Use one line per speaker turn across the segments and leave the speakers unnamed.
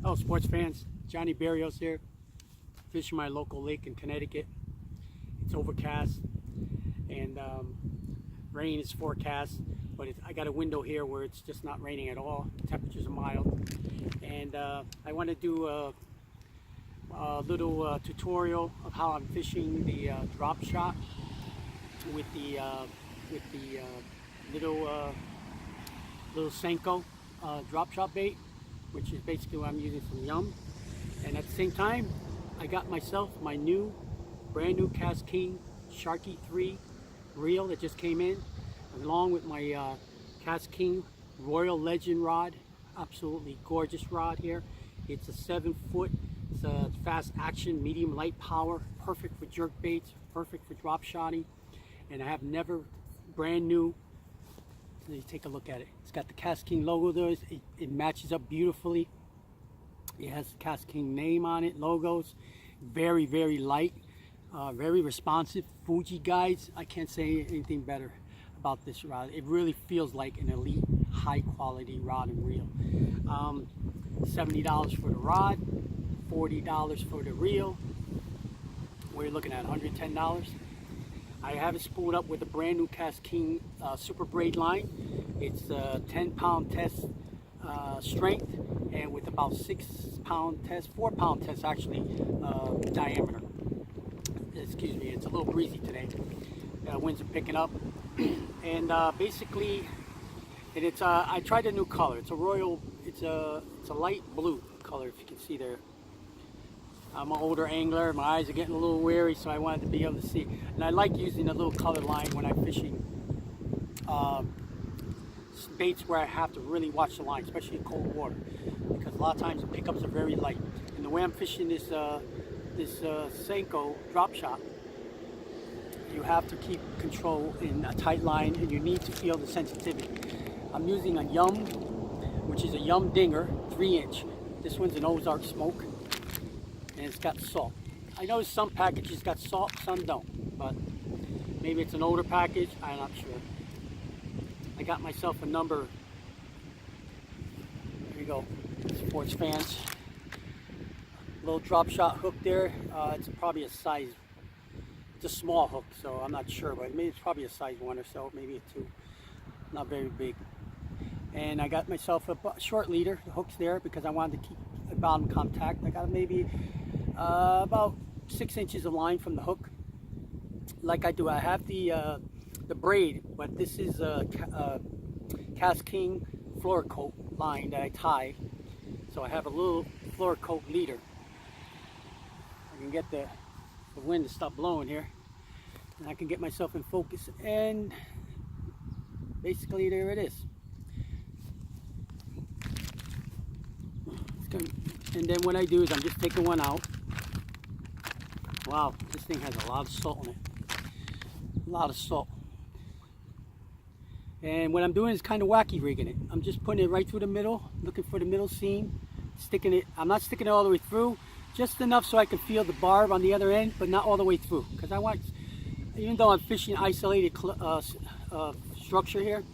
Hello sports fans, Johnny Barrios here, fishing my local lake in Connecticut. It's overcast and rain is forecast, but I got a window here where it's just not raining at all. Temperatures are mild, and I want to do a little tutorial of how I'm fishing the drop shot with the little Senko drop shot bait, which is basically what I'm using from Yum. And at the same time, I got myself my brand new KASTKING Sharky 3 reel that just came in, along with my KASTKING Royal Legend rod. Absolutely gorgeous rod here. It's a 7-foot. It's a fast action, medium light power, perfect for jerk baits, perfect for drop shotting. And I have never brand new. Let me take a look at it. It's got the KASTKING logo there. It matches up beautifully. It has the KASTKING name on it, logos. Very, very light, very responsive. Fuji guides. I can't say anything better about this rod. It really feels like an elite, high quality rod and reel. $70 for the rod, $40 for the reel. We're looking at $110. I have it spooled up with a brand new KASTKING Super Braid line. It's a 10-pound test strength, and with about 6-pound test, 4-pound test actually, diameter. Excuse me, it's a little breezy today. Winds are picking up, and basically, it's I tried a new color. It's a royal. It's a light blue color, if you can see there. I'm an older angler, my eyes are getting a little weary, so I wanted to be able to see. And I like using a little color line when I'm fishing baits where I have to really watch the line, especially in cold water, because a lot of times the pickups are very light. And the way I'm fishing this Senko drop shot, you have to keep control in a tight line, and you need to feel the sensitivity. I'm using a Yum, which is a Yum Dinger, 3-inch. This one's an Ozark Smoke. And it's got salt. I know some packages got salt, some don't, but maybe it's an older package, I'm not sure. I got myself a number, there you go, sports fans. Little drop shot hook there. It's probably a size, it's a small hook, so I'm not sure, but maybe it's probably a size 1 or so, maybe a 2. Not very big. And I got myself a short leader. The hook's there because I wanted to keep the bottom contact. I got maybe about 6 inches of line from the hook. Like I do, I have the braid, but this is a KASTKING Fluorocoat line that I tie. So I have a little Fluorocoat leader. I can get the wind to stop blowing here, and I can get myself in focus. And basically, there it is. And then what I do is I'm just taking one out. Wow, this thing has a lot of salt in it. A lot of salt. And what I'm doing is kind of wacky rigging it. I'm just putting it right through the middle, looking for the middle seam, sticking it. I'm not sticking it all the way through, just enough so I can feel the barb on the other end, but not all the way through. Because I want, even though I'm fishing isolated structure here,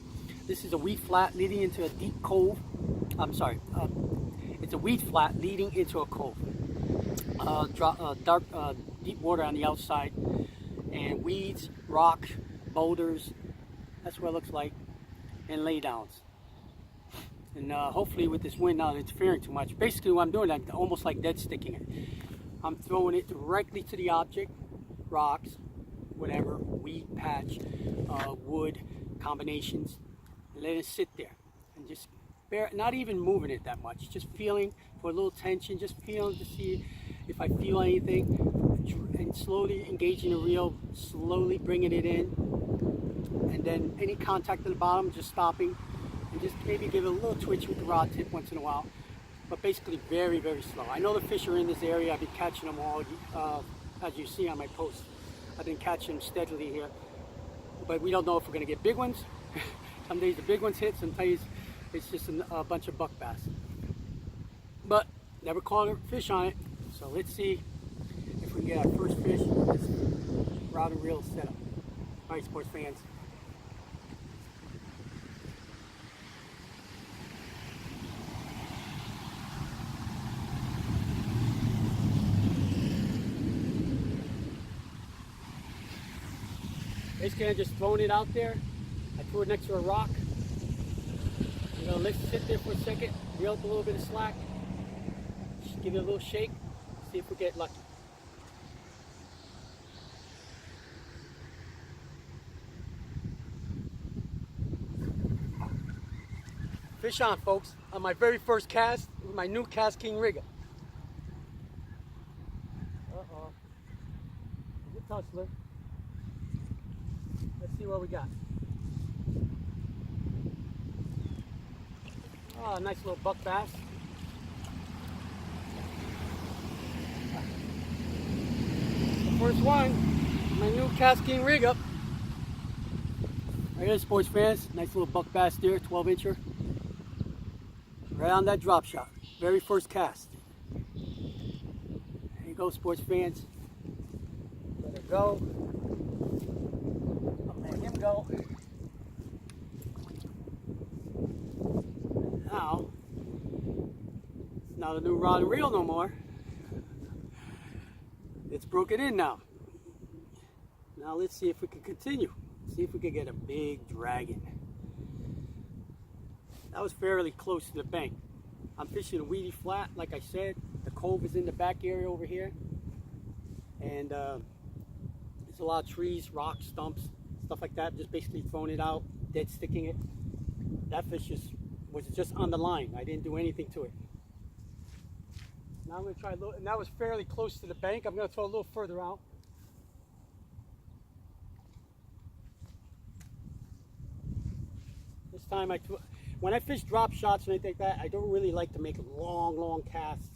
this is a weed flat leading into a deep cove. I'm sorry. It's a weed flat leading into a cove. Dark, deep water on the outside, and weeds, rock, boulders. That's what it looks like, and laydowns. And hopefully, with this wind not interfering too much. Basically, what I'm doing, I'm almost like dead sticking it. I'm throwing it directly to the object, rocks, whatever, weed patch, wood combinations, and let it sit there, and just. Not even moving it that much, just feeling for a little tension, just feeling to see if I feel anything, and slowly engaging the reel, slowly bringing it in, and then any contact at the bottom, just stopping, and just maybe give it a little twitch with the rod tip once in a while, but basically very, very slow. I know the fish are in this area. I've been catching them all, as you see on my post. I've been catching them steadily here, but we don't know if we're going to get big ones. Some days the big ones hit, some days it's just a bunch of buck bass. But never caught a fish on it. So let's see if we can get our first fish with this rod and reel setup. All right, sports fans. Basically, I'm just throwing it out there. I threw it next to a rock. I'm gonna let it sit there for a second, reel up a little bit of slack, just give it a little shake, see if we get lucky. Fish on, folks, on my very first cast with my new KASTKING rigger. Uh-oh. It's a tussler. Let's see what we got. Oh, nice little buck bass. The first one, my new KASTKING rig up. Right here, sports fans. Nice little buck bass there, 12-incher. Right on that drop shot. Very first cast. There you go, sports fans. Let it go. I'll let him go. Now, it's not a new rod and reel no more. It's broken in now. Now let's see if we can continue. See if we can get a big dragon. That was fairly close to the bank. I'm fishing a weedy flat, like I said. The cove is in the back area over here. And there's a lot of trees, rocks, stumps, stuff like that. Just basically throwing it out, dead sticking it. That fish was just on the line. I didn't do anything to it. Now I'm going to try a little, and that was fairly close to the bank. I'm going to throw a little further out. This time when I fish drop shots and anything like that, I don't really like to make long casts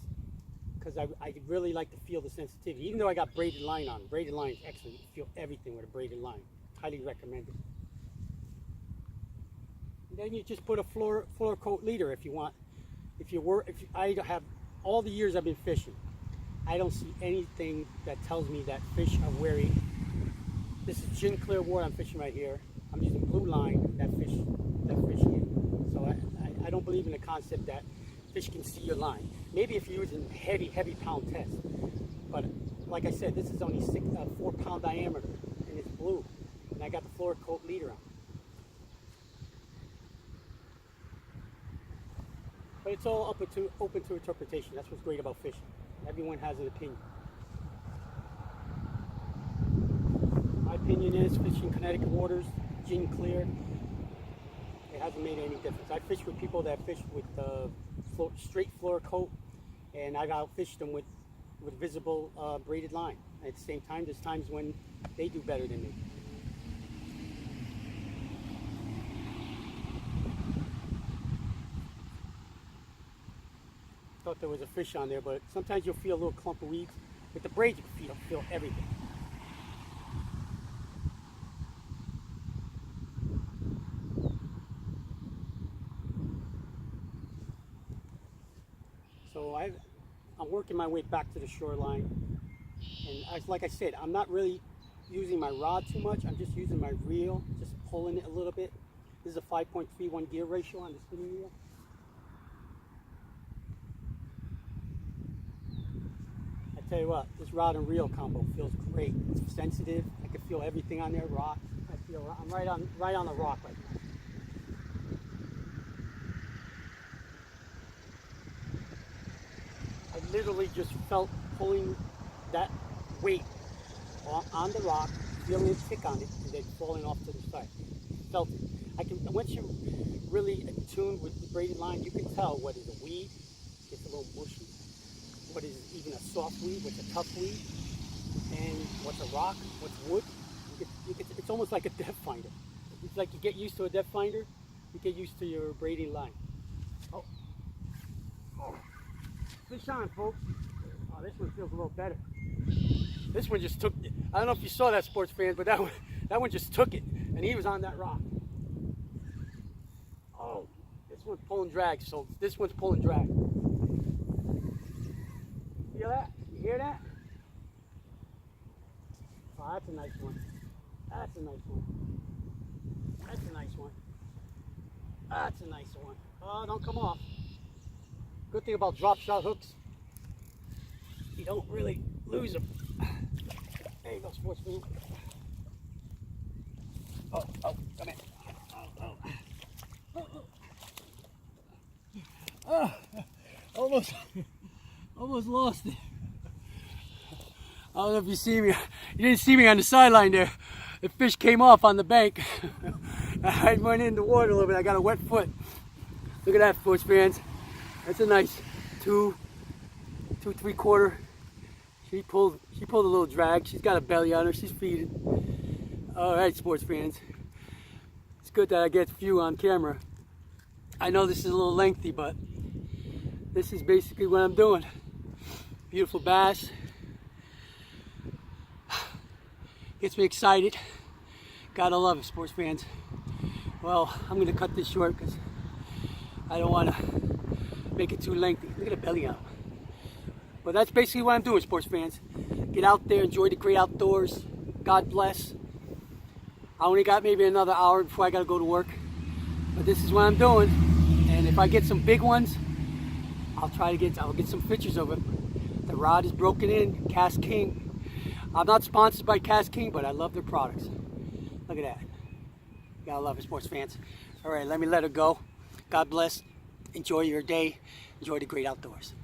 because I really like to feel the sensitivity. Even though I got braided line on. Braided line is excellent. You feel everything with a braided line. Highly recommended. And then you just put a floor coat leader if you want. I have all the years I've been fishing, I don't see anything that tells me that fish are wary. This is gin clear water I'm fishing right here. I'm using blue line that fish in. So I don't believe in the concept that fish can see your line. Maybe if you're using heavy pound test. But like I said, this is only 4 pound diameter and it's blue. And I got the floor coat leader on. But it's all open to interpretation. That's what's great about fishing. Everyone has an opinion. My opinion is fishing Connecticut waters, gin clear, it hasn't made any difference. I fish with people that fish with straight floor coat, and I've outfished them with visible braided line. At the same time, there's times when they do better than me. Thought there was a fish on there, but sometimes you'll feel a little clump of weeds. With the braid, you can feel everything. So I'm working my way back to the shoreline, and like I said, I'm not really using my rod too much. I'm just using my reel, just pulling it a little bit. This is a 5.31 gear ratio on the spinning reel. Tell you what, this rod and reel combo feels great. It's sensitive. I can feel everything on there. Rock. I'm right on the rock right now. I literally just felt pulling that weight on the rock, feeling it tick on it, and then falling off to the side. Felt it. Once you're really attuned with the braided line, you can tell what is a weed. It's a little mushy. What is even a soft weed, what's a tough weed, and what's a rock, what's wood. It's almost like a depth finder. It's like you get used to a depth finder, you get used to your braiding line. Oh. Fish on, folks. Oh, this one feels a little better. This one just took, I don't know if you saw that, sports fans, but that one just took it, and he was on that rock. Oh, this one's pulling drag, so this one's pulling drag. Feel that? You hear that? Oh, that's a nice one. That's a nice one. That's a nice one. That's a nice one. Oh, don't come off. Good thing about drop shot hooks, you don't really lose them. There you go, sportsman. Oh, come here. Almost lost it. I don't know if you see me. You didn't see me on the sideline there. The fish came off on the bank. I went in the water a little bit. I got a wet foot. Look at that, sports fans. That's a nice 2 3/4. She pulled a little drag. She's got a belly on her. She's feeding. All right, sports fans. It's good that I get a few on camera. I know this is a little lengthy, but this is basically what I'm doing. Beautiful bass. Gets me excited. Gotta love it, sports fans. Well, I'm gonna cut this short because I don't want to make it too lengthy. Look at the belly out. But that's basically what I'm doing, sports fans. Get out there, enjoy the great outdoors. God bless. I only got maybe another hour before I gotta go to work. But this is what I'm doing. And if I get some big ones, I'll get some pictures of it. The rod is broken in, KASTKING. I'm not sponsored by KASTKING, but I love their products. Look at that. Gotta love it, sports fans. All right, let me let her go. God bless. Enjoy your day. Enjoy the great outdoors.